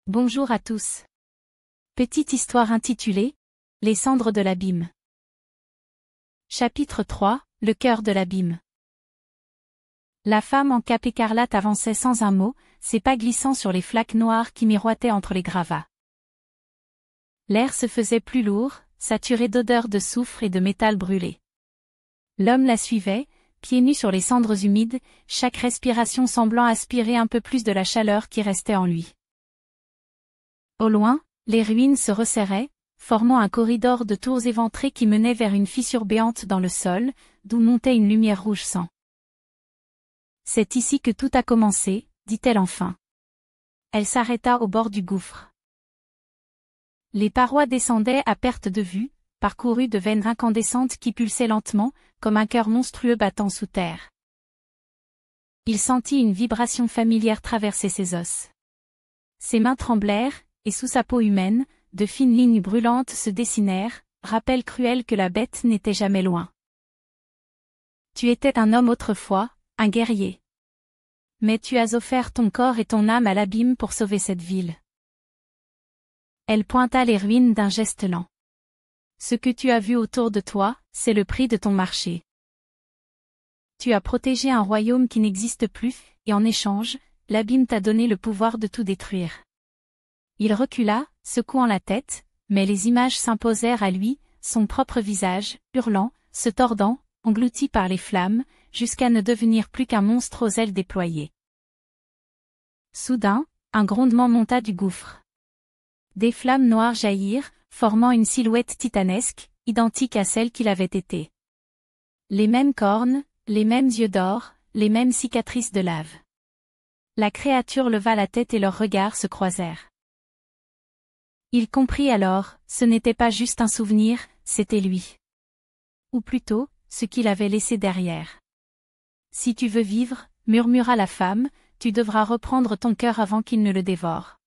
Bonjour à tous. Petite histoire intitulée « Les cendres de l'abîme ». Chapitre 3 – Le cœur de l'abîme. La femme en cape écarlate avançait sans un mot, ses pas glissant sur les flaques noires qui miroitaient entre les gravats. L'air se faisait plus lourd, saturé d'odeurs de soufre et de métal brûlé. L'homme la suivait, pieds nus sur les cendres humides, chaque respiration semblant aspirer un peu plus de la chaleur qui restait en lui. Au loin, les ruines se resserraient, formant un corridor de tours éventrées qui menait vers une fissure béante dans le sol, d'où montait une lumière rouge sang. « C'est ici que tout a commencé », dit-elle enfin. Elle s'arrêta au bord du gouffre. Les parois descendaient à perte de vue, parcourues de veines incandescentes qui pulsaient lentement, comme un cœur monstrueux battant sous terre. Il sentit une vibration familière traverser ses os. Ses mains tremblèrent, et sous sa peau humaine, de fines lignes brûlantes se dessinèrent, rappel cruel que la bête n'était jamais loin. Tu étais un homme autrefois, un guerrier. Mais tu as offert ton corps et ton âme à l'abîme pour sauver cette ville. Elle pointa les ruines d'un geste lent. Ce que tu as vu autour de toi, c'est le prix de ton marché. Tu as protégé un royaume qui n'existe plus, et en échange, l'abîme t'a donné le pouvoir de tout détruire. Il recula, secouant la tête, mais les images s'imposèrent à lui, son propre visage, hurlant, se tordant, englouti par les flammes, jusqu'à ne devenir plus qu'un monstre aux ailes déployées. Soudain, un grondement monta du gouffre. Des flammes noires jaillirent, formant une silhouette titanesque, identique à celle qu'il avait été. Les mêmes cornes, les mêmes yeux d'or, les mêmes cicatrices de lave. La créature leva la tête et leurs regards se croisèrent. Il comprit alors, ce n'était pas juste un souvenir, c'était lui. Ou plutôt, ce qu'il avait laissé derrière. Si tu veux vivre, murmura la femme, tu devras reprendre ton cœur avant qu'il ne le dévore.